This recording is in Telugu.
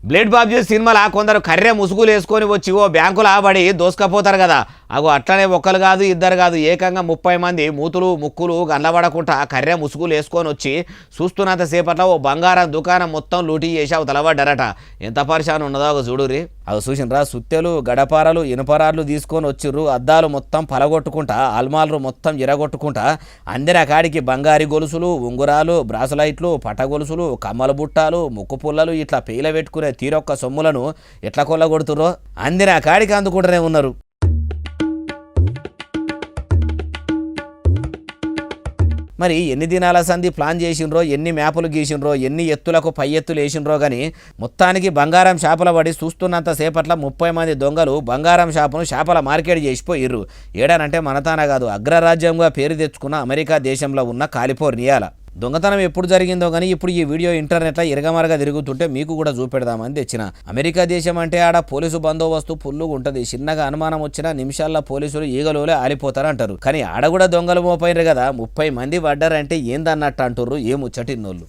బ్లేడ్ బాబ్జీ సినిమాలో కొందరు కర్రె ముసుగులు వేసుకొని వచ్చి ఓ బ్యాంకులు ఆబడి దోసుకపోతారు కదా. అగో అట్లనే ఒక్కరు కాదు ఇద్దరు కాదు ఏకంగా 30 మంది మూతులు ముక్కులు గండ్లబడకుండా కర్రె ముసుగులు వేసుకొని వచ్చి చూస్తున్నంత సేపట్లో ఓ బంగారం దుకాణం మొత్తం లూటీ చేసి అవి తలబడ్డారట. ఎంత పరిశాన్ ఉన్నదో ఒక చూడురి. అవి చూసినరా సుత్తెలు గడపారలు ఇనుపరాళ్ళు తీసుకొని వచ్చిర్రు. అద్దాలు మొత్తం పలగొట్టుకుంటా అల్మాలు మొత్తం ఇరగొట్టుకుంటా అందరి కాడికి బంగారి గొలుసులు ఉంగురాలు బ్రాసులైట్లు పట గొలుసులు కమ్మల బుట్టాలు ముక్కు పుల్లలు ఇట్లా పేల పెట్టుకునే తీరొక్క సొమ్ములను ఎట్లా కొల్లగొడుతుర్రో అందరి కాడికి అందుకుంటూనే ఉన్నారు. మరి ఎన్ని దినాల సంధి ప్లాన్ చేసిండ్రో ఎన్ని మ్యాపులు గీసిండ్రో ఎన్ని ఎత్తులకు పై ఎత్తులు వేసిండ్రో కానీ మొత్తానికి బంగారం షాపుల పడి చూస్తున్నంత సేపట్ల 30 మంది దొంగలు బంగారం షాపును షాపుల మార్కెట్ చేసిపోయిర్రు. ఏడానంటే మనతాన కాదు అగ్రరాజ్యంగా పేరు తెచ్చుకున్న అమెరికా దేశంలో ఉన్న కాలిఫోర్నియాల. దొంగతనం ఎప్పుడు జరిగిందో కానీ ఇప్పుడు ఈ వీడియో ఇంటర్నెట్లో ఇరగమరగా తిరుగుతుంటే మీకు కూడా చూపెడదామని తెచ్చిన. అమెరికా దేశం అంటే ఆడ పోలీసు బందోబస్తు ఫుల్లుగా ఉంటుంది. చిన్నగా అనుమానం వచ్చినా నిమిషాల్లో పోలీసులు ఈగలోలే ఆలిపోతారంటారు. కానీ ఆడ కూడా దొంగలు మోపోయినారు కదా. 30 మంది పడ్డారంటే ఏందన్నట్టు అంటుర్రు ఏ ముచ్చటిన్నోళ్ళు.